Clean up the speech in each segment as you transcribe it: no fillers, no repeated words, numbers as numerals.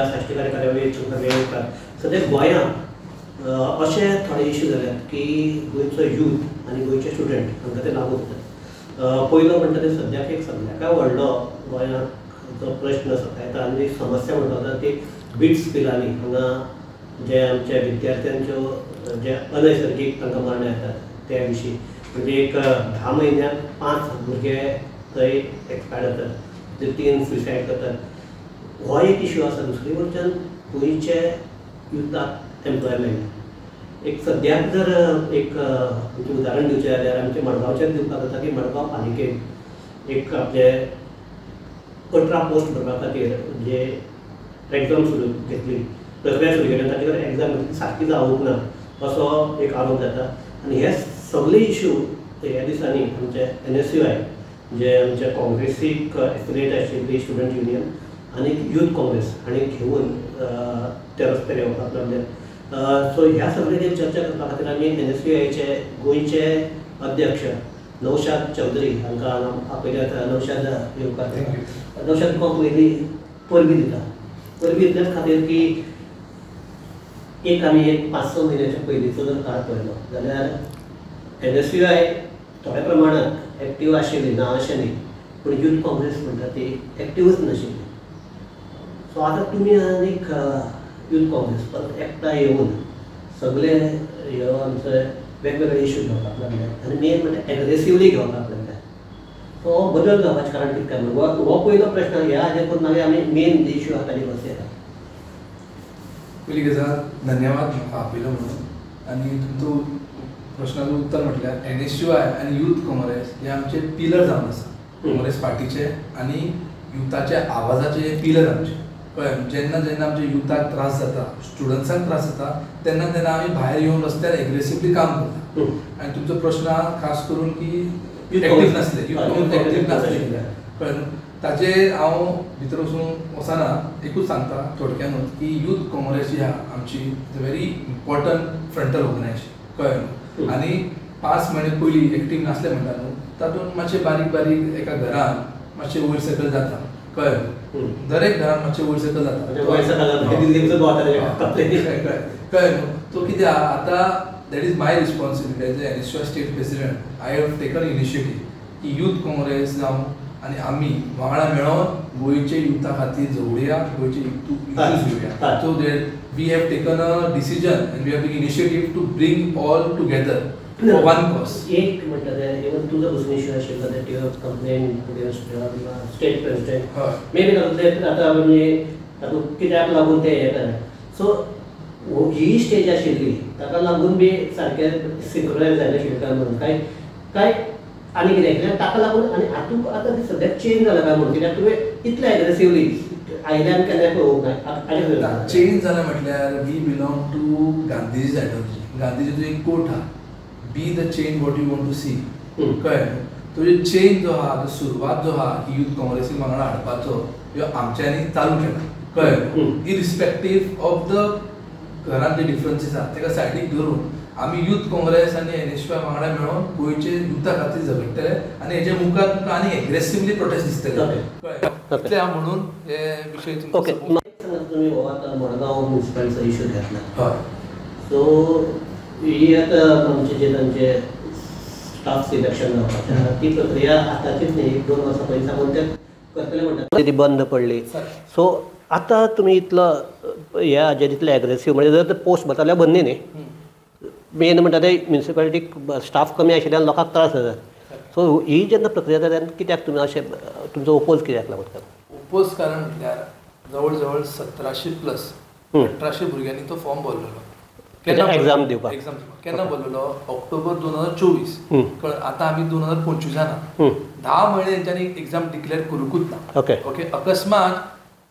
गोंयच्या साश्टीकारी कार्यावळी वेळोकार सद्या गोंयांत अशे थोडे इश्यू जाल्यात की गोंयचो यूथ आनी गोंयचे स्टुडंट हांकां ते लागू जातात. पयलो म्हणटा ते सद्याक एक सगळ्याक व्हडलो गोंयांत जो प्रश्न सतायता आनी समस्या म्हणटा ती बिट्स पिलांनी हांगा जे आमच्या विद्यार्थ्यांच्यो जे अनैसर्गीक तांकां मरणां येतात त्या विशीं म्हणजे एक 10 म्हयन्यांत 5 भुरगे थंय एक्सपायर जातात, 3 सुसायड करतात. हो एक इश्यू आसा. दुसरी वटच्यान गोंयचे युथाक एम्प्लॉयमेंट एक सद्याक जर एक उदाहरण दिवचें जाल्यार आमचे मडगांवचें दिवपाक जाता की मडगांव पालिकेन एक आपले 18 पोस्ट भरपा खातीर जे एग्जाम सुरू घेतली प्रक्रिया सुरू केली ताचे खातीर एग्जाम सारकी जावूंक ना असो एक आरोप जाता. आनी हे सगळे इश्यू ह्या दिसांनी आमचे NSUI जे आमचे काँग्रेसीक एफिलिएट आशिल्ली स्टुडंट युनियन आनी यूथ काँग्रेस हांणी घेवन त्या रस्त्यार येवपाक लागले. सो ह्या सगळ्यांचेर चर्चा करपा खातीर आमी NSUIचे गोंयचे अध्यक्ष नौशाद चौधरी हांकां आपयल्यात. नौशाद येवकार. नौशाद तुका पयलीं परबी दिता. परबी दिल्या खातीर की आमी 5-6 म्हयन्याच्या पयलींचो जर काळ पळयलो जाल्यार NSUI थोड्या प्रमाणात एक्टीव आशिल्ली ना अशें न्ही, पूण यूथ काँग्रेस म्हणटा ती एक्टीवच नाशिल्ली. सो आतां तुमी आनीक यूथ काँग्रेस परत एकठांय येवन सगळे ह्यो आमचे वेगवेगळे इश्यू घेवपाक लागले आनी मेन म्हणजे एग्रेसिवली घेवपाक लागले. सो हो बदल जावपाचें कारण कितें काय म्हणून हो पयलो प्रश्न ह्या हाजेर करून मागीर आमी मेन इश्यू हाताळी बसयता. पयली गजाल धन्यवाद म्हाका आपयलो म्हणून. आनी तुमचो प्रश्नाचें उत्तर म्हटल्यार NSUI आनी यूथ काँग्रेस हे आमचे पिलर जावन आसा. काँग्रेस पार्टीचे आनी युथाचे आवाजाचे पिलर आमचे. कळ्ळें. जेन्ना जेन्ना आमच्या युथाक त्रास जाता, स्टुडंट्सांक त्रास जाता तेन्ना तेन्ना आमी भायर येवन रस्त्यार एग्रेसिवली काम करता. आनी तुमचो प्रश्न खास करून की एक्टीव नासले, एक्टीव नासले कळ्ळें. ताचेर हांव भितर वचून वचना. एकूच सांगता थोडक्यानूच की यूथ काँग्रेस जी आहा आमची व्हेरी इम्पॉर्टंट फ्रंटल ऑर्गनायजेशन. कळ्ळें. आनी 5 म्हयने पयलीं एक्टीव नासले म्हणटा न्हू, तातूंत मातशें बारीक बारीक एका घरान मातशें वयर सकयल जाता. कळ्ळें. दरेक घरान मातशें वयर सकयल जाता. कळ्ळें न्हू. सो कितें आहा आतां that is my responsibility as a NSUI state president. I have taken initiative की यूथ काँग्रेस जावं आनी आमी वांगडा मेळोन गोंयचे युथा खातीर झगडुया, गोंयचे इश्यूज घेवया. So that we have taken a decision and we have taken initiative to bring all together for one cause. एक म्हणटा ते इवन तुजो कसलो इश्यू आशिल्लो that you have complaint against state president may be तातूंतले आतां म्हणजे तातूंत कित्याक लागून ते हें केलें. सो ही स्टेज आशिल्ली ताका लागून बी सारकें सिंक्रोनायज जालें आशिल्लें काय म्हणून काय आनी कितें कित्याक ताका लागून आनी हातूंत आतां सद्याक चेंज जाला काय म्हणून कित्याक तुवें इतले एग्रेसिवली आयल्यान केन्नाय पळोवंक ना. चेंज जालें म्हटल्यार we belong to Gandhiji's ideology. गांधीजीचो एक कोट आहा, be the change what you want to see. कळ्ळें. तो चेंज जो आहा सुरवात जो आहा की यूथ काँग्रेसीक वांगडा हाडपाचो ह्यो आमच्यांनी चालू केला. कळ्ळें. इरिस्पेक्टीव ऑफ द घरांत जे डिफरन्सीस आहा ताका सायडीक धरून आमी यूथ काँग्रेस आनी NSUI वांगडा मेळोन गोंयचे युथा खातीर झगडटले आनी हेजे मुखार तुमकां आनी एग्रेसिवली प्रोटेस्ट दिसतले. इतलें हांव म्हणून हे विशय ओके. तुमी हो आतां मडगांव म्युनिसिपालिटीचो इश्यू घेतला. हय. सो ही आतां आमचे जे तांचे स्टाफ सिलेक्शन जावपाचें ती प्रक्रिया आतांचीच न्ही, 1-2 वर्सां पयलीं सावन ते करतले म्हणटा ती बंद पडली. सो आतां तुमी इतलो ह्या हाजेर इतले एग्रेसीव म्हणजे जर पोस्ट भरता जाल्यार बंदी न्ही. मेन म्हणटा ते म्युनिसिपालिटीक स्टाफ कमी आशिल्ल्यान लोकांक त्रास जातात. सो ही जेन्ना प्रक्रिया जाता तेन्ना कित्याक तुमी अशें तुमचो ओपोज कित्याक लागता? ओपोज कारण म्हटल्यार जवळ जवळ 1700+ भुरग्यांनी तो फॉर्म भरलेलो. केन्ना एग्जाम दिवपाक? केन्ना भरलेलो? ऑक्टोबर 2024. कळ्ळें. आतां आमी 2025 जाना. 10 म्हयने तेंच्यांनी एग्जाम डिक्लेअर करूंकूच ना. ओके. अकस्मात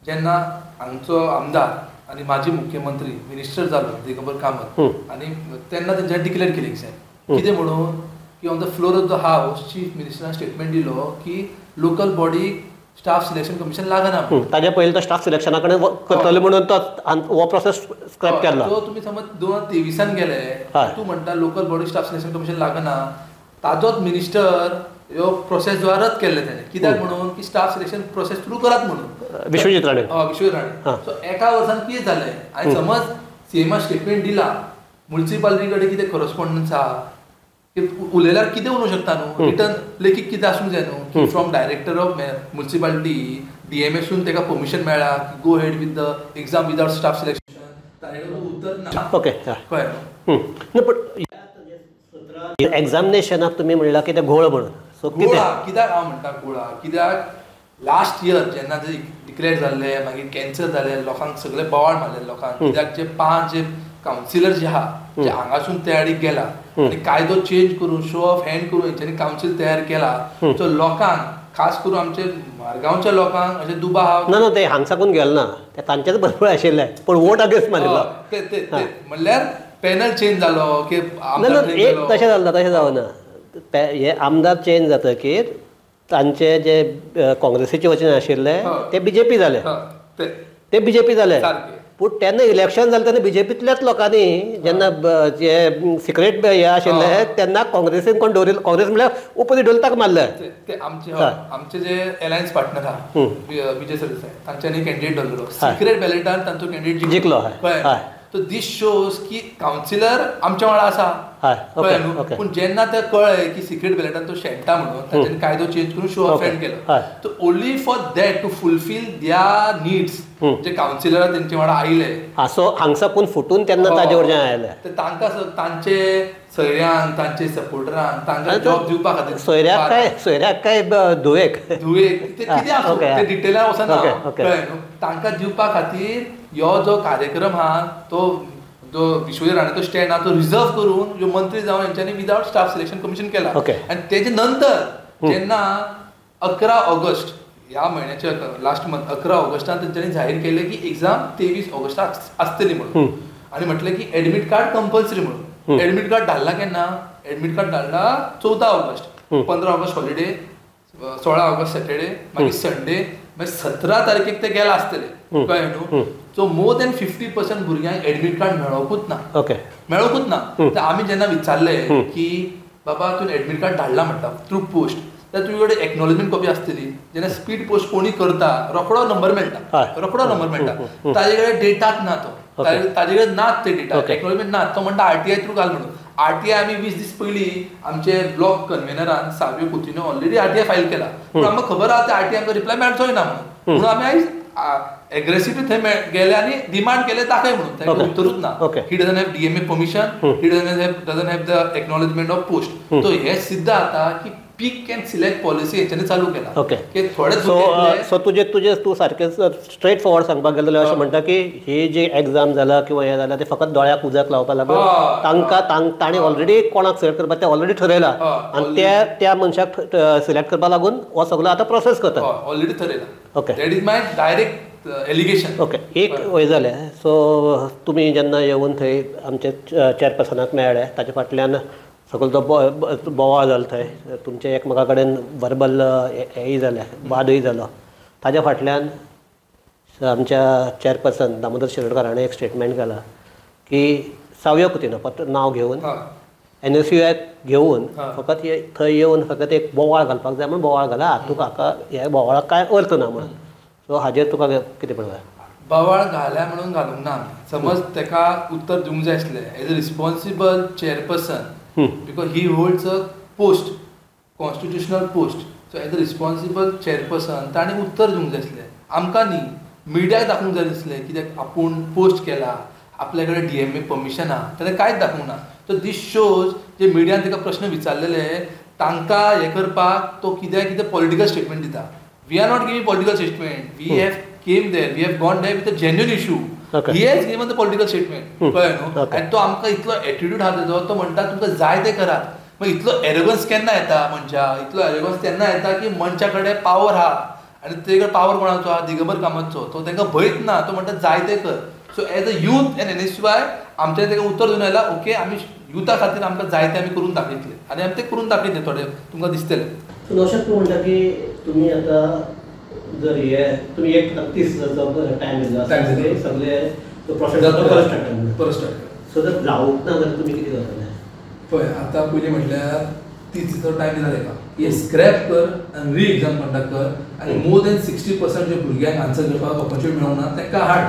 जेन्ना हांगचो आमदार आनी माजी मुख्यमंत्री मिनिस्टर जालो दिगंबर कामत आनी तेन्ना तेंच्यांनी डिक्लेअर केली एग्जाम. कितें म्हणून की on the floor of the हावस चीफ मिनिस्टरान स्टेटमेंट दिलो की local body staff selection commission लागना. ताजे पयलीं तो स्टाफ सिलेक्शना कडेन करतले म्हणून तो हो प्रोसेस स्क्रॅप केला. सो तुमी समज 2023 गेले तूं म्हणटा local body staff selection commission लागना, ताजोच मिनिस्टर ह्यो प्रोसेस जो रद्द केल्ले ताणें. कित्याक म्हणून की स्टाफ सिलेक्शन प्रोसेस थ्रू करात म्हणून. विश्वजीत राणे. विश्वजीत राणे. सो एका वर्सान कितें जालें आनी समज सीएमा स्टेटमेंट दिला म्युनिसिपालिटी कडेन कितें करस्पॉन्डन्स आहा उलयल्यार कितें उलोवंक शकता न्हू रिटर्न लेखीक कितें आसूंक जाय न्हू फ्रॉम डायरेक्टर ऑफ म्युनिसिपालिटी DMSून ताका परमिशन मेळ्ळा go head with the exam without staff selection ताणें उत्तर ना. ओके कळ्ळें. पण एग्जामिनेशनाक तुमी म्हणला की ते घोळ म्हणून सो कित्याक हांव म्हणटा घोळा कित्याक लास्ट इयर जेन्ना जे डिक्लेअर जाल्ले मागीर कॅन्सल जाले लोकांक सगळे बोवाळ मारले लोकांक कित्याक जे 5 जे कावन्सिलर जे आहा जे हांगासून तयारी गेला आनी कायदो चेंज करून शो ऑफ हँड करून हेंच्यांनी कावन्सील तयार केला सो लोकांक खास करून आमचे मारगांवच्या लोकांक अशें दुबाव आहा. ना ते हांगसाकून गेले ना ते तांचेच बरोबर आशिल्ले पण वोट अगेन्स्ट मारिल्लो ते म्हणल्यार पॅनल चेंज जालो की एक तशें जालें तशें जावना. हे आमदार चेंज जातकीर तांचे जे काँग्रेसीचे वचन आशिल्ले ते BJP जाले ते BJP जाले. पूण तेन्ना इलेक्शन जालें तेन्ना BJPंतल्याच लोकांनी जेन्ना जे सिक्रेट हे आशिल्ले तेन्ना काँग्रेसीन कोण दवरिल्लो काँग्रेस म्हळ्यार ओपनी ढोलताक मारले. ते आमचे जे एलायन्स पार्टनर आहा विजय सरदेसाय तांच्यांनी कॅन्डिडेट दवरलो सिक्रेट बॅलेटान तांचो कॅन्डिडेट जिखलो. सो दीस शोज की कावन्सिलर आमच्या वांगडा आसा पूण जेन्ना ते कळ्ळें की सिक्रेट बॅलेटान तो शेणटा म्हणून तांच्यांनी कायदो चेंज करून शो ऑफ हँड केलो. So only for that to fulfil their needs जे कावन्सिलर तेंचे वांगडा आयले सो हांगसाकून फुटून तेन्ना ताजे वरच्यान आयले ते तांकां तांचे सोयऱ्यांक तांचे सपोर्टरांक तांकां जॉब दिवपा खातीर सोयऱ्याक काय धुवेक ते कितें आसूं ते डिटेलान वचना कळ्ळें न्हू तांकां दिवपा खातीर हो जो कार्यक्रम आहा तो जो विश्वजीत राणे तो स्टँड आहा तो रिजर्व करून जो मंत्री जावन हेंच्यांनी विदाउट स्टाफ सिलेक्शन कमिशन केला. आनी तेजे नंतर जेन्ना 11 ऑगस्ट ह्या म्हयन्याच्या लास्ट मंथ 11 ऑगस्टान तेंच्यांनी जाहीर केलें की एग्जाम 23 ऑगस्टाक आसतली म्हणून आनी म्हटलें की एडमीट कार्ड कंपल्सरी म्हणून. एडमीट कार्ड धाडला केन्ना एडमीट कार्ड धाडला 14 August 15 August holiday 16 August Saturday मागीर संडे मागीर 17 तारखेक ते गेला आसतले कळ्ळें न्हू. सो मोर दॅन 50% भुरग्यांक एडमीट कार्ड मेळोकूच ना. तर आमी जेन्ना विचारलें की बाबा तुवें एडमीट कार्ड धाडला म्हणटा थ्रू पोस्ट तर तुजे कडेन एक्नॉलेजमेंट कॉपी आसतली जेन्ना स्पीड पोस्ट कोणी करता रोखडो नंबर मेळटा ताजे कडेन डेटाच ना तो ताजे कडेन नात ते डेटा एक्नॉलेजमेंट नात तो म्हणटा RTI थ्रू घाल म्हणून. RTI आमी 20 दीस पयलीं आमचे block कन्व्हेनरान साव्यो Coutinho already RTI file केला पूण आमकां खबर आहा ते RTI आमकां रिप्लाय मेळचोय ना म्हणून आमी आयज एग्रेसिव्हली थंय गेले आनी डिमांड केले दाखय म्हणून ताका उत्तरूच ना. He doesn't have DMA permission he doesn't have the acknowledgement of post. तो हे सिद्ध जाता की पिक अँड सिलेक्ट पॉलिसी हेंच्यांनी चालू केला की थोडे सो तुजे तूं सारकें स्ट्रेट फॉरवर्ड सांगपाक गेलेलो अशें म्हणटा की ही जी एग्जाम जाला किंवा हे जाला ते फकत दोळ्याक उजक लावपा लागून तांणी ऑलरेडी कोणाक सिलेक्ट करपा ते ऑलरेडी ठरयला आनी त्या मनशाक सिलेक्ट करपा लागून हो सगळो आतां प्रोसेस करता ऑलरेडी ठरयला. That is my direct allegation. एक वय जालें. सो तुमी जेन्ना येवन थंय आमचे चेअरपर्सनाक मेळ्ळे ताचे फाटल्यान सगळो तो बोवाळ जालो थंय तुमचे एकमेका कडेन वर्बल हेय जाले वादूय जालो ताच्या फाटल्यान आमच्या चेअरपर्सन दामोदर शिरोडकर हाणें एक स्टेटमेंट केला की सावयो कुतीनो नांव घेवन NSUआय घेवन फकत थंय येवन फकत एक बोवाळ घालपाक जाय म्हणून बोवाळ घाला तुका हाका हे बोवाळाक कांय अर्थ ना म्हणून. सो हाजेर तुका कितें पळय बोवाळ घाल्या म्हणून घालूंक ना समज ताका उत्तर दिवंक जाय आसलें as a responsible chairperson because he holds a post constitutional post so as a responsible chairperson ताणें उत्तर दिवंक जाय आसलें आमकां न्ही मिडियाक दाखोवंक जाय आसलें कित्याक आपूण पोस्ट केला आपल्या कडेन DMA परमिशन आहा ताणें कांयच दाखोवंक ना. सो दीस शोज जे मिडियान ताका प्रश्न विचारलेले तांकां हें करपाक तो कितें पॉलिटिकल स्टेटमेंट दिता. We are not giving political statement we have came there we have gone there with a genuine issue. He has given the political statement कळ्ळें न्हू आनी तो आमकां इतलो एटिट्यूड आहा तेजो तो म्हणटा तुमकां जाय तें करात. मागीर इतलो एरोगन्स केन्ना येता मनशा इतलो एरोगन्स तेन्ना येता की मनशा कडेन पावर आहा आनी तेजे कडेन पावर कोणाचो आहा दिगंबर कामतचो तो तांकां भंयच ना तो म्हणटा जाय तें कर. So as a youth and NSUआय आमच्यानी ताका उत्तर दिवन आयला ओके आमी युथा खातीर आमकां जाय तें आमी करून दाखयतले आनी आमी तें करून दाखयतले थोडे तुमकां दिसतलें. नौशाद तूं म्हणटा की तुमी आतां जर हे तुमी एक 30 टायम दिला सगळे प्रोसेस परत स्टार्ट. सो जर जावंक ना जाल्यार तुमी कितें करतले? पळय आतां पयलीं म्हटल्यार तिचो टायम दिला ताका हे स्क्रॅप कर आनी री एग्जाम कंडक्ट कर आनी मोर दॅन 60% जे भुरग्यांक आन्सर करपाक ऑपॉर्च्युनिटी मेळूंक ना तांकां हाड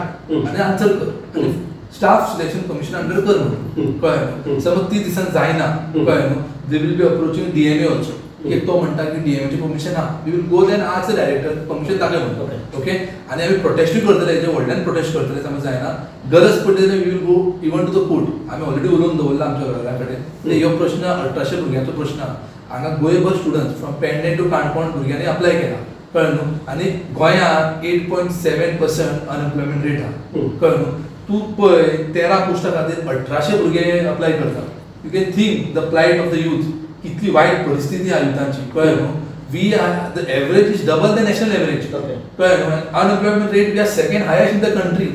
आनी आन्सर कर आनी स्टाफ सिलेक्शन कमिशन अंडर कर म्हणून कळ्ळें समज 30 दिसान जायना कळ्ळें न्हू they will be approaching DMA also एक तो म्हणटा की DMA ची परमिशन हा वी विल गो देन आज डायरेक्टर परमिशन ताका म्हणटा ओके आनी आमी प्रोटेस्टूय करतले हेजे व्हडल्यान प्रोटेस्ट करतले समज जायना गरज पडली जाल्यार we will go even to the court आमी ऑलरेडी उलोवन दवरला आमच्या घरा कडेन ह्यो प्रश्न 1800 भुरग्यांचो प्रश्न हांगा गोंयभर students from Pernem to Canacona भुरग्यांनी अप्लाय केला कळ्ळें न्हू आनी गोंयांत 8.7% अनएम्प्लॉयमेंट रेट आहा कळ्ळें न्हू तूं पळय 13 पोस्टा खातीर 1800 भुरगे अप्लाय करता you can think the plight of the youth कितली वायट परिस्थिती आहा युथांची कळ्ळें न्हू we are the average is double the national average कळ्ळें न्हू unemployment rate we are second highest in the country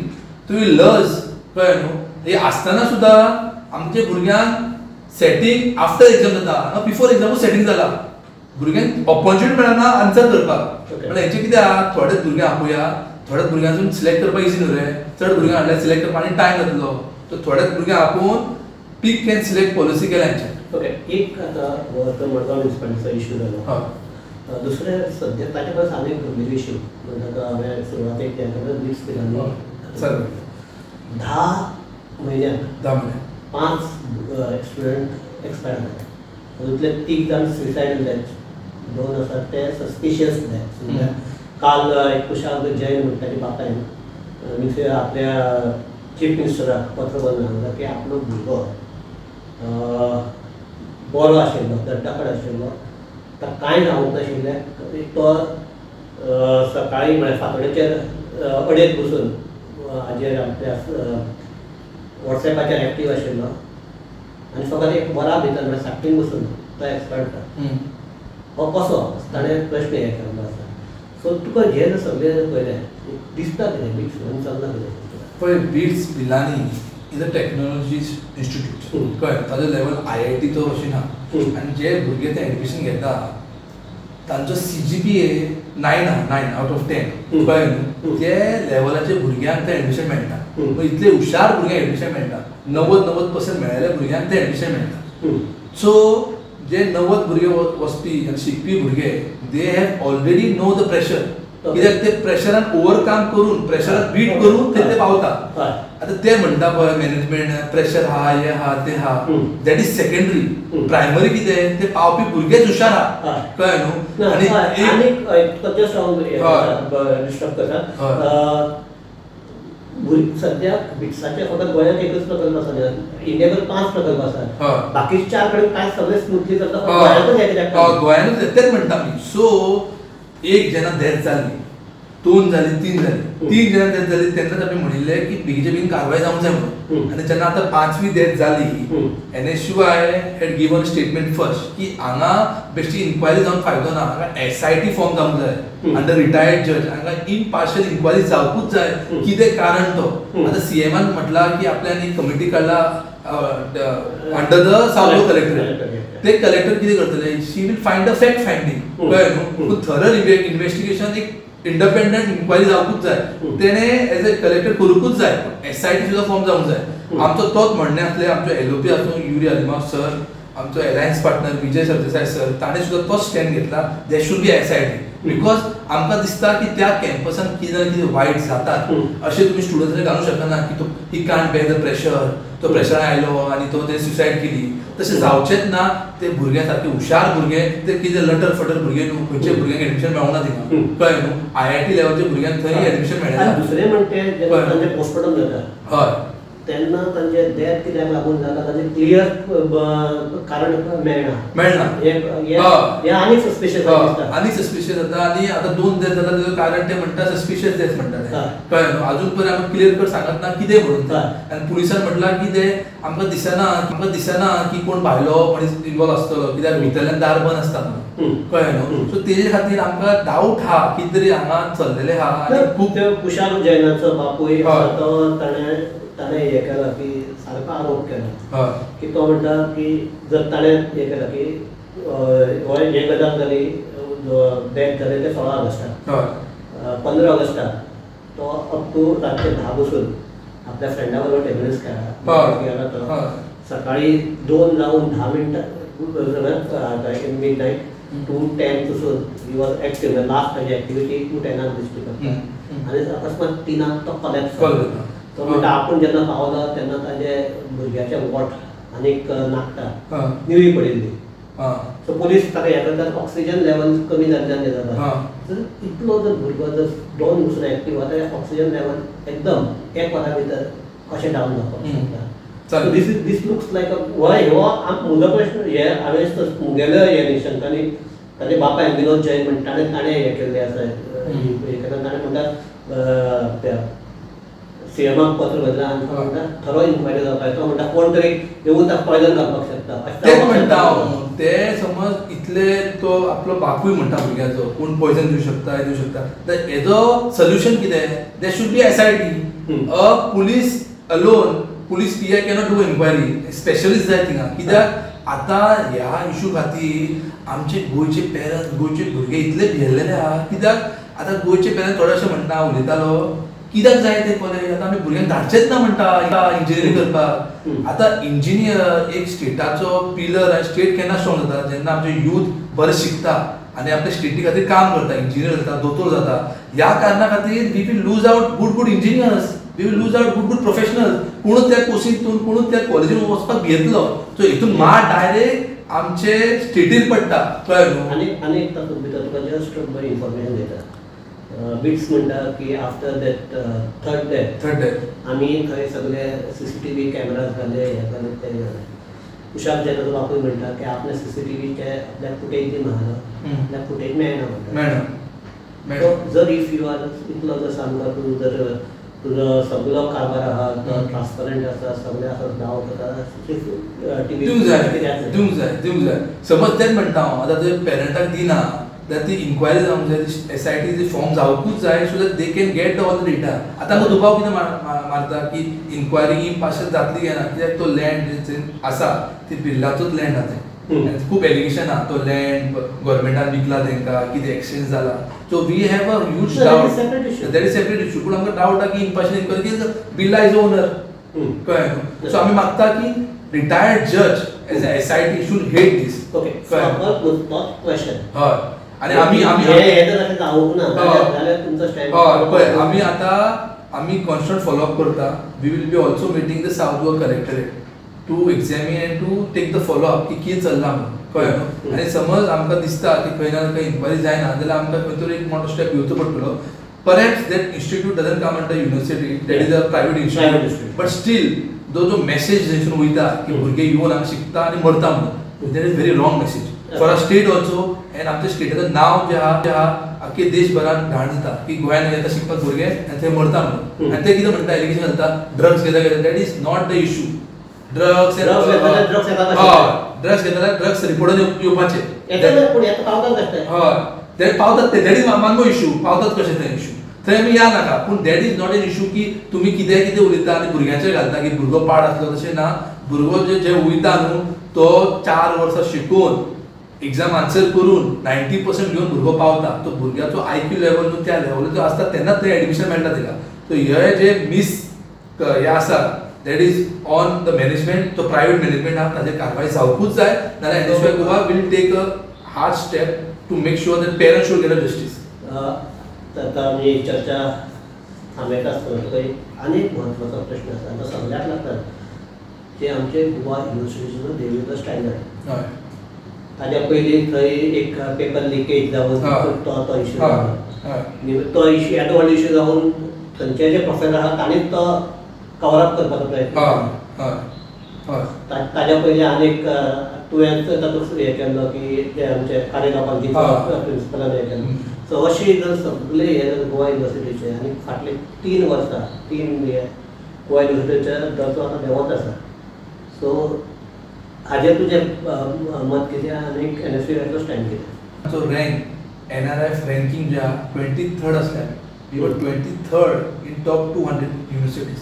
तुवें लज कळ्ळें न्हू हे आसतना सुद्दां आमच्या भुरग्यांक सेटिंग आफ्टर एग्जाम जाता बिफोर एग्जामूच सेटिंग जाला भुरग्यांक ऑपॉर्च्युनिटी मेळना आन्सर करपाक म्हळ्यार हेचें कितें आहा थोडे भुरगे आपोवया थोड्या भुरग्यांसून सिलेक्ट करपाक इजी न्हू रे चड भुरग्यांक हाडल्यार सिलेक्ट करपाक आनी टायम जातलो सो थोड्याच भुरग्यांक आपोवन पीक कॅन सिलेक्ट पॉलिसी केल्या हेंचे ओके एक आता मडगांव म्युनिसिपालिटीचो इश्यू जालो दुसरे सद्या ताचे परस आनी एक गंभीर इश्यू म्हणजे हांवें सुरवातेक लीड्स पिलांनी 10 म्हयन्यांत 5 स्टुडंट एक्सपायर जाले तातूंतले 3 जाण सुसायड डेथ 2 आसात ते सस्पिशियस डेथ काल एक कुशाल जैन म्हणटा की बापायन आपल्या चीफ मिनिस्टराक पत्र बरोवन की आपलो भुरगो बरो आशिल्लो दड्डाकड आशिल्लो ताका कांय जावंक नाशिल्लें तो सकाळीं म्हळ्यार फातोड्याचेर अडेत बसून हाजेर आपल्या वॉट्सॅपाचेर एक्टीव आशिल्लो आनी फकत एक वरा भितर म्हळ्यार साकटीन बसून तो एक्सपायर जाता हो कसो ताणें प्रश्न हे केल्लो आसा सो तुका हे जर सगळें पळयलें दिसता कितें बिट्स म्हणून चलना कितें पळय BITS Pilani is a technology institute कळ्ळें ताजो लेवल IIT तो अशें ना आनी जे भुरगे ते एडमिशन घेता तांचो CGPA 9 आउट ऑफ 10 कळ्ळें न्हू ते लेवलाचे भुरग्यांक ते एडमिशन मेळटा इतले हुशार भुरग्यांक एडमिशन मेळटा 90% मेळ्ळेल्या भुरग्यांक ते एडमिशन मेळटा सो जे 90 भुरगे वचपी आनी शिकपी भुरगे they have already know the pressure कित्याक ते प्रेशरान ओवरकम करून प्रेशराक बीट करून ते पावता आतां ते म्हणटा पळय मॅनेजमेंट प्रेशर हा हे हा ते हा दॅट इज सेकंडरी प्रायमरी कितें ते पावपी भुरगेच हुशार आहा कळ्ळें न्हू आनी जस्ट हांव डिस्टर्ब करता सद्याक बिट्साचे फकत गोंयांत एकच प्रकल्प आसा इंडियाभर 5 प्रकल्प आसात बाकीचे 4 कडेन काय सगळे स्मूथली करता गोंयांतूच तेच म्हणटा आमी सो एक जेन्ना डेथ जाली 2 जाली 3 जाली 3 जेन्ना डेथ जाली तेन्नाच आमी म्हणिल्लें की बेगीचे बेगीन कारवाय जावंक जाय म्हणून आनी जेन्ना आतां 5वी डेथ जाली NSUI had given statement first की हांगा बेश्टी इन्क्वायरी जावन फायदो ना हांगा SIT फॉर्म जावंक जाय अंडर रिटायर्ड जज हांगा इम्पार्शियल इन्क्वायरी जावपूच जाय कितें कारण तो आतां CMन म्हटला की आपल्यान एक कमिटी काडला अंडर द सावथ कलेक्टर ते कलेक्टर कितें करतले she will find a fact finding कळ्ळें न्हू थरल इन्व्हेस्टिगेशन एक इंडिपेंडंट इन्क्वायरी जावपूच जाय तेणे एज अ कलेक्टर करूंकूच जाय SIT सुद्दां फॉर्म जावंक जाय आमचो तोच म्हणणें आसलें आमचो LOP आसूं युरी अलिमास सर आमचो alliance partner Vijay Sardesai sir ताणें सुद्दां तोच स्टँड घेतला there should be SIT because आमकां दिसता की त्या कॅम्पसान कितें ना कितें वायट जातात अशें तुमी स्टुडंट्सांनी घालूंक शकना की तो he can't bear the pressure तो प्रेशरान आयलो आनी तो ते सुसायड केली तशें जावचेंच ना ते भुरगे सारके हुशार भुरगे ते कितें लटर फटर भुरगे न्हू खंयचे भुरग्यांक एडमिशन मेळोंक ना थिंगा कळ्ळें न्हू IIT लेवलच्या भुरग्यांक थंय एडमिशन मेळना दुसरें म्हणटे जेन्ना तांचें पोस्टमॉर्टम जाता हय तेन्ना तांचे डेथ कित्याक लागून जाला ताचें क्लियर कारण मेळना हे आनी सस्पिशियस दिसता आनी सस्पिशियस जाता आनी आतां 2 डेथ जाता तेजो कारण ते म्हणटा सस्पिशियस डेथ म्हणटा ते कळ्ळें न्हू अजून पर्यंत आमकां क्लियर कट सांगत ना कितें म्हणून आनी पुलिसान म्हटलां की ते आमकां दिसना की कोण भायलो मनीस इन्वॉल्व आसतलो कित्याक भितरल्यान दार बंद आसता म्हणून कळ्ळें न्हू सो तेजे खातीर आमकां डावट आहा कितें तरी हांगा चल्लेलें आहा आनी खूब कुशाल जैनाचो बापूय तो ताणें हे केला की सारको आरोप केला की तो म्हणटा की जर ताणें हे केला की हे गजाल जाली डेथ जाली ते 16 ऑगस्टाक 15 ऑगस्टाक तो अप टू रातचे 10 बसून आपल्या फ्रेंडा बरोबर टेबल्स केला तो सकाळी 2 जावन 10 मिनटां in midnight to 10 पसून he was active. Last ताजी activity to 10 दिसली करता. आणि अकस्मात 3 तो collapse जालो. तो म्हणटा आपण जेन्ना पावलो तेन्ना ताजे भुरग्याचे वोट आनीक नाकटां निळी पडिल्ली. सो पुलीस ताका हे करतात ऑक्सिजन लेवल कमी जाल्ल्यान हे जाता. जर इतलो जर भुरगो जर 2 दिसून एक्टीव आसा जाल्यार ऑक्सिजन लेवल एकदम 1 वरा भितर कशें डावन जावपाक शकता. So this looks like a why म्हजो प्रश्न हे हांवें मुगेले हे निशंकांनी ताजे बापायन विनोद जैन म्हणटा ताणें हें केल्लें आसा. ताणें म्हणटा त्या सीएमाक पत्र बदला आनी तो म्हणटा थरो इन्क्वायरी जावपाक. तो म्हणटा कोण तरी येवन ताका पॉयजन घालपाक शकता. तेच म्हणटा हांव. ते समज इतले तो आपलो बापूय म्हणटा भुरग्याचो कोण पॉयजन दिवं शकता दिवं शकता तर हेजो सोल्युशन कितें? There should be SIT. A police alone police PI cannot do inquiry. Specialist जाय थिंगा. कित्याक आतां ह्या इशू खातीर आमचे गोंयचे पेरंट्स गोंयचे भुरगे इतले भियेल्लेले आहा. कित्याक आतां गोंयचे पेरंट्स थोडेशे म्हणटा उलयतालो कित्याक जाय ते कॉलेज आतां आमी भुरग्यांक धाडचेच ना म्हणटा इंजिनियरींग करपाक. आतां इंजिनियर एक स्टेटाचो पिलर आनी स्टेट केन्ना स्ट्रॉंग जाता जेन्ना आमचे यूथ बरें शिकता आनी आपल्या स्टेटी खातीर काम करता. इंजिनियर जाता दोतोर जाता. ह्या कारणां खातीर we will lose out good engineers. We will lose out good professionals. कोणूच त्या कोर्सींतून कोणूच त्या कॉलेजीन वचपाक भियेतलो. सो हितून मार डायरेक्ट आमचे स्टेटीर पडटा. कळ्ळें न्हू. आनी एक तातूंत भितर तुका जस्ट बरी इन्फॉर्मेशन दिता. बिट्स म्हणटा की आफ्टर दॅट थर्ड डेथ आमी थंय सगळे CCTV कॅमेराज घाले हे घाले ते घाले. कुशाक जेन्ना तो बापूय म्हणटा की आपल्या CCTVचे आपल्याक फुटेज दी म्हाका आपल्याक फुटेज मेळना म्हणटा. जर इफ यू आर इतलो जर सामको तूं जर तुजो सगळो कारभार आहा तो ट्रान्सपरंट आसा सगळे आसा डावट आसा दिवंक जाय. समज तेच म्हणटा हांव आतां ते पेरंटाक दिना जाल्यार ती इन्क्वायरी जावंक जाय. SIT फॉर्म जावपूच जाय so that they can get all the data. आतां आमकां दुबाव कितें मारता की इन्क्वायरी इम्पार्शियल जातली काय ना कित्याक तो लँड आसा ती बिर्लाचोच लँड आहा तें. खूब एलिगेशन आहा तो लँड गव्हर्मेंटान विकला तांकां कितें एक्सचेंज जाला. So we have a huge doubt. That is separate issue. पूण आमकां डावट आहा की इम्पार्शियल इन्क्वायरी की बिर्ला इज ओनर. कळ्ळें न्हू. सो आमी मागता की रिटायर्ड जज as a SIT should head this. Okay question. हय. आणि आम्ही आम्ही कॉन्स्टंट फॉलोअप करता. We will be also meeting the south Goa collectorate to examine and to take the follow-up की कितें चल्लां म्हणून. कळ्ळें न्हू. आनी समज आमकां दिसता की खंय ना खंय इन्क्वायरी जायना जाल्यार आमकां खंय तरी एक मोठो स्टेप घेवचो पडटलो. Perhaps that institute doesn't come under university. That is a private institute. But still जो मेसेज थंयसून वयता की भुरगे येवन हांगा शिकता आनी मरता म्हणून that is very wrong message for a state also. End आमच्या स्टेटाचं नाव जे आहा आख्खे देशभरात घाण जाता की गोंयांत येता शिकपाक भुरगे आनी थंय मरता म्हणून. आनी ते कितें म्हणटा एलिगेशन घालता ड्रग्स घेता that is not the issue. Drugs घेतल्यार ड्रग्स रिपोर्टान येवपाचे. हय ते पावतात ते दॅट इज मानगो इश्यू. पावतात कशें तें इश्यू थंय आमी या नाका. पूण that is not an issue की तुमी कितें उलयता आनी भुरग्यांचेर घालता की भुरगो पाड आसलो. तशें ना. भुरगो जे वयता न्हू तो 4 वर्सां शिकून एग्जाम आन्सर करून 90% घेवन भुरगो पावता. तो भुरग्याचो IQ लेवल न्हू त्या लेवलाचो आसता तेन्नाच थंय एडमिशन मेळटा ताका. सो हे जे मिस हे आसा that is on the management. तो प्रायवेट मॅनेजमेंट आहा ताजेर कारवाय जावपूच जाय नाल्यार NSY Goa will take a hard step to make sure that parents should get a justice. आता आमी चर्चा थांबयता आसतना तुका आनी एक म्हत्वाचो प्रश्न आसा तो सगळ्याक लागता जे आमचे गोवा युनिव्हर्सिटीचो देंवयलो स्टँडर्ड. हय. ताज्या पयलीं थंय एक पेपर लिकेज जावन तो इश्यू जालो. तो इश्यू येदो व्हडलो इश्यू जावन थंयचे जे प्रोफेसर आहा ताणीच तो कवर अप करपाचो प्रयत्न केलो. ताज्या पयलीं आनीक तुवें तातूंत हें केल्लो की जे आमचे कारेगांव कॉलेजीचो प्रिंसिपलान हें केल्लो. सो अशी जर सगळे हे गोवा युनिव्हर्सिटीचे आनी फाटले 3 वर्सां 3 गोवा युनिव्हर्सिटीचे दर्जो आतां देंवत आसा. सो हाजेर तुजें मत कितें आनी NSY स्टँड कितें? सो रँक NRF रँकिंग जे आहा 23rd आसलें. We were 23rd in top 200 universities.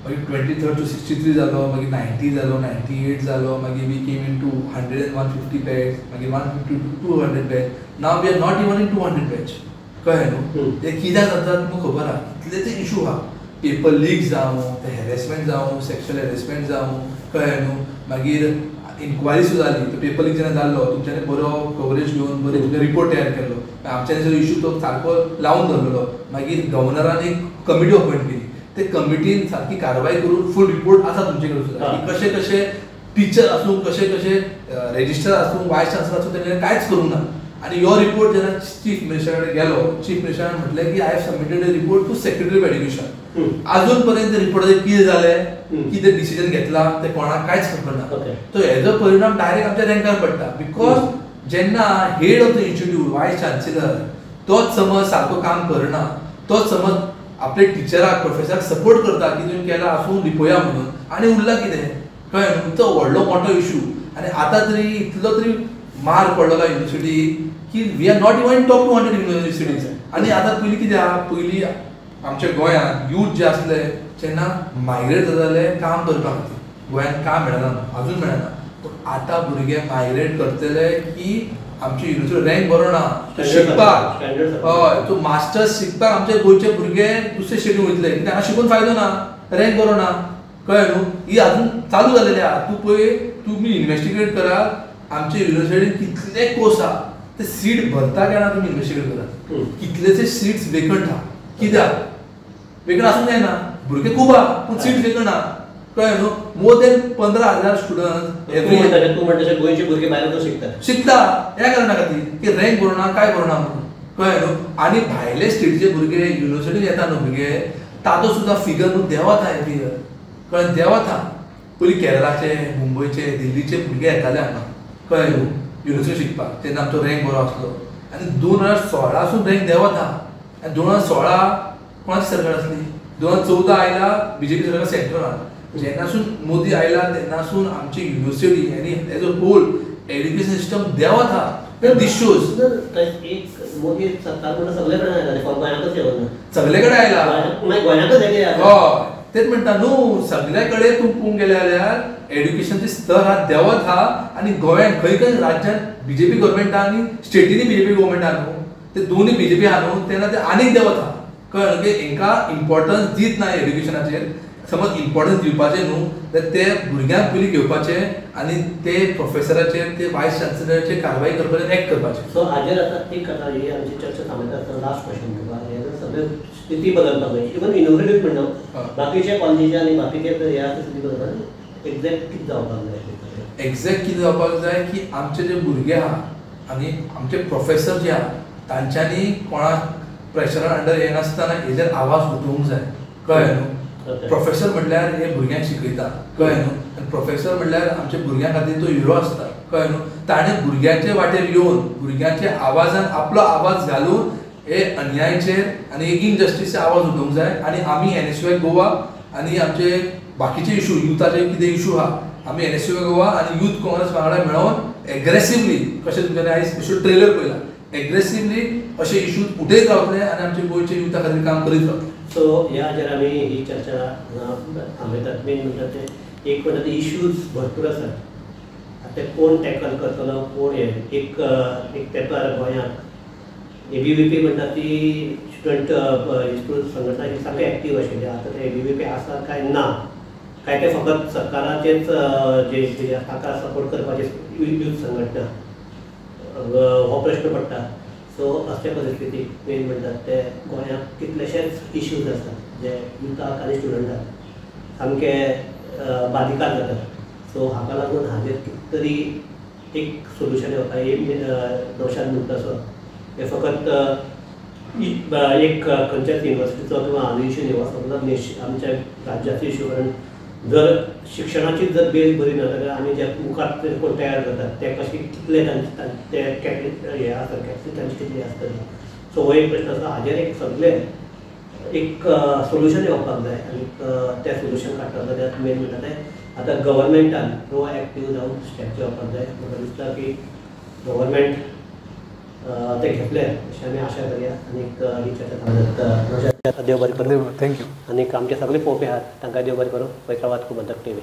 मागीर 23rd to 63 जालो. मागीर 90 जालो 98 जालो. मागीर we came in to 100 and 150 batch. मागीर 150 to 200 batch. Now we are not even in 200 batch. कळ्ळें न्हू. ते कित्याक जाता तुमकां खबर आहा. कितले ते इशू आहा. पेपर लीक जावं ते हॅरेसमेंट जावं सेक्शुअल हॅरेसमेंट जावं. कळ्ळें न्हू. मागीर इन्क्वायरी सुद्दां जाली, तो पेपर लीक जेन्ना जाल्लो तुमच्यांनी बरो कवरेज घेवन बरे तुमचे रिपोर्ट तयार केल्लो, आमच्यानी जो इश्यू तो सारको लावन धरलेलो, मागीर गव्हर्नरान एक कमिटी अपॉयंट केली, ते कमिटीन सारकी कारवाई करून फूल रिपोर्ट आसा तुमचे कडेन सुद्दां की कशे कशे टीचर आसूं, कशे कशे रेजिस्टर आसूं, वायस चान्सलर आसूं, तेणें कांयच करूंक ना. आणि हो रिपोर्ट जेन्ना चीफ मिनिस्टरा कडेन गेलो, चीफ मिनिस्टरान म्हटलें की I have submitted a report to secretary of education. अजून पर्यंत रिपोर्टाचेर कितें जालें, कितें डिसिजन घेतला ते कोणाक कांयच खबर ना. तो हेजो परिणाम डायरेक्ट आमच्या रँकार पडटा. बिकॉज जेन्ना हेड ऑफ द इन्स्टिट्यूट वायस चान्सलर तोच समज सारको काम करना, तोच समज आपले टिचराक प्रोफेसराक सपोर्ट करता की तुवें केला आसूं लिपोया म्हणून, आनी उरला कितें कळ्ळें. तो व्हडलो मोठो इश्यू. आनी आतां तरी इतलो तरी मार पडलेलो युनिव्हर्सिटी की we are not even top 200 universities. आनी आतां पयलीं कितें आहा, पयलीं आमच्या गोंयांत यूथ जे आसले जेन्ना मायग्रेट जाताले काम करपा खातीर, गोंयांत काम मेळना, अजून मेळना. पूण आतां भुरगे मायग्रेट करतले की आमची युनिव्हर्सिटी रँक बरो ना, शिकपाक हय, तो मास्टर्स शिकपाक आमचे गोंयचे भुरगे दुसरे स्टेटीन वयतले, तांकां शिकून फायदो ना, रँक बरो ना. कळ्ळें न्हू. ही अजून चालू जालेली आहा. तूं पळय, तुमी इन्व्हेस्टिगेट करात आमच्या युनिव्हर्सिटीन कितले कोर्स आहा, ते सीट भरता काय ना तुम्ही इन्व्हेस्टिगेट करात. कितलेशे सीट्स वेकंट आहा. कित्याक वेकंट आसूंक जायना, भुरगे खूब आहा पूण सीट वेकंट आहा. कळ्ळें न्हू. मोर देन 15,000 स्टुडंट एवरी तूं म्हणटा गोंयचे भुरगे भायर वचून शिकता ह्या कारणां खातीर की रँक बरो ना, काय बरो ना म्हणून. कळ्ळें न्हू. आनी भायले स्टेटीचे भुरगे युनिव्हर्सिटीन येता न्हू भुरगे, ताजो सुद्दां फिगर न्हू देंवता एवरी इयर. कळ्ळें, देंवता. पयलीं केरळाचे, मुंबयचे, दिल्लीचे भुरगे येताले हांगा. कळ्ळें न्हू, युनिव्हर्सिटी शिकपाक. तेन्ना आमचो रँक बरो आसलो. आनी 2016 सून रँक देंवता. आनी 2016 कोणाची सरकार आसली, 2014 आयला बीजेपी सरकार सेंट्रलान. जेन्नासून मोदी आयला तेन्नासून आमची युनिव्हर्सिटी आनी as a whole education system देंवता. दीस शोज एक मोदी सरकार म्हणटा सगळे कडेन आयला, गोंयांतच येवना. सगळे कडेन आयला, मागीर गोंयांतच येयले. हय, तेच म्हणटा न्हू. सगळे कडेन तूं पळोवंक गेले जाल्यार एड्युकेशनचे स्तर हा देंवत आहा. आनी गोंयांत खंय खंय राज्यांत बीजेपी गव्हर्मेंट आहा आनी स्टेटीनी बीजेपी गव्हर्मेंट आहा न्हू, ते दोनूय बीजेपी आहा न्हू, तेन्ना ते आनीक देंवत आहा. कळ्ळें की हांकां इम्पॉर्टन्स दित ना एड्युकेशनाचेर. समज इम्पॉर्टन्स दिवपाचें न्हू, तर ते भुरग्यांक पयलीं घेवपाचें आनी ते प्रोफेसराचेर, ते वायस चान्सलराचेर कारवाई करपाचें, एक्ट करपाचें. सो हाजेर आतां एक कथा ही आमची चर्चा थांबयता आसतना लास्ट क्वेश्चन तुका, हे जर सगळे स्थिती बदलपाक जाय. इवन युनिव्हर्सिटीच म्हणटा, बाकीचे कॉलेजीचे आनी बाकीचे हे आसा स्थिती बदलपाक एक्झॅक्ट कितें जावपाक जाय. एक्झॅक्ट कितें जावपाक जाय की आमचे जे भुरगे आहा आनी आमचे प्रोफेसर जे आहा तांच्यांनी कोणा प्रेशरा अंडर हे नासतना हेजेर आवाज उठोवंक जाय. कळ्ळें न्हू. प्रोफेसर म्हणल्यार हे भुरग्यांक शिकयता. कळ्ळें न्हू. आनी प्रोफेसर म्हणल्यार आमच्या भुरग्यां खातीर तो हिरो आसता. कळ्ळें न्हू. ताणें भुरग्यांचे वाटेर येवन भुरग्यांच्या आवाजान आपलो आवाज घालून हे अन्यायाचेर आनी एक इनजस्टिसचेर आवाज उठोवंक जाय. आनी आमी NSUI गोवा आनी आमचे बाकीचे इशू, युथाचे कितें इशू आहा, आमी NSUI गोवा आनी यूथ काँग्रेस वांगडा मेळोन एग्रेसिवली, कशें तुमच्यांनी आयज स्पेशल ट्रेलर पळयला, एग्रेसिवली अशे इशूज उठयत रावतले आनी आमचे गोंयचे युथा खातीर काम करीत रावतले. सो ह्या हाजेर आमी ही चर्चा थांबयतात. मेन म्हणटा ते एक म्हणटा ते इश्यूज भरपूर आसात. ते कोण टॅकल करतलो, कोण हे. एक पेपर गोंयांत ABVP म्हणटा ती स्टुडंट संघटना ही सारकी एक्टीव आशिल्ली. आतां ते ABVP आसा काय ना, काय ते फकत सरकाराचेच जे ताका सपोर्ट करपाचे यूथ संघटना, हो प्रश्न पडटा. सो अशे परिस्थितीक मेन म्हणटात ते गोंयांत कितलेशेच इश्यूज आसात जे युथाक आनी स्टुडंटाक सामके बादिकार जातात. सो हाका लागून हाजेर कितें तरी एक सोल्युशन येवपा, एक नौशाद म्हणटासो हे फकत एक खंयच्याच युनिव्हर्सिटीचो किंवा हाजो इश्यू न्ही, हो आमच्या राज्याचो इश्यू. कारण जर शिक्षणाची जर बेस बरी ना जाल्यार आमी जे मुखार कोण तयार जातात ते कशें कितले ते हे आसता, कॅपसिटी तांची कितली आसतली. सो हो एक प्रश्न आसा. हाजेर एक सगळे एक सोल्युशन येवपाक जाय. आनी तें सोल्युशन काडटा जाल्यार मेन म्हणटा तें आतां गव्हर्मेंटान प्रोएक्टीव जावन स्टेप घेवपाक जाय. म्हाका दिसता की गव्हर्मेंट ते घेतले अशें आमी आशा करया. आनीक ही चर्चा देव बरें करूं. थँक्यू. आनीक आमचे सगळे पळोवपी आहात तांकां देव बरें करूं. हैदराबाद कुबंदक TV.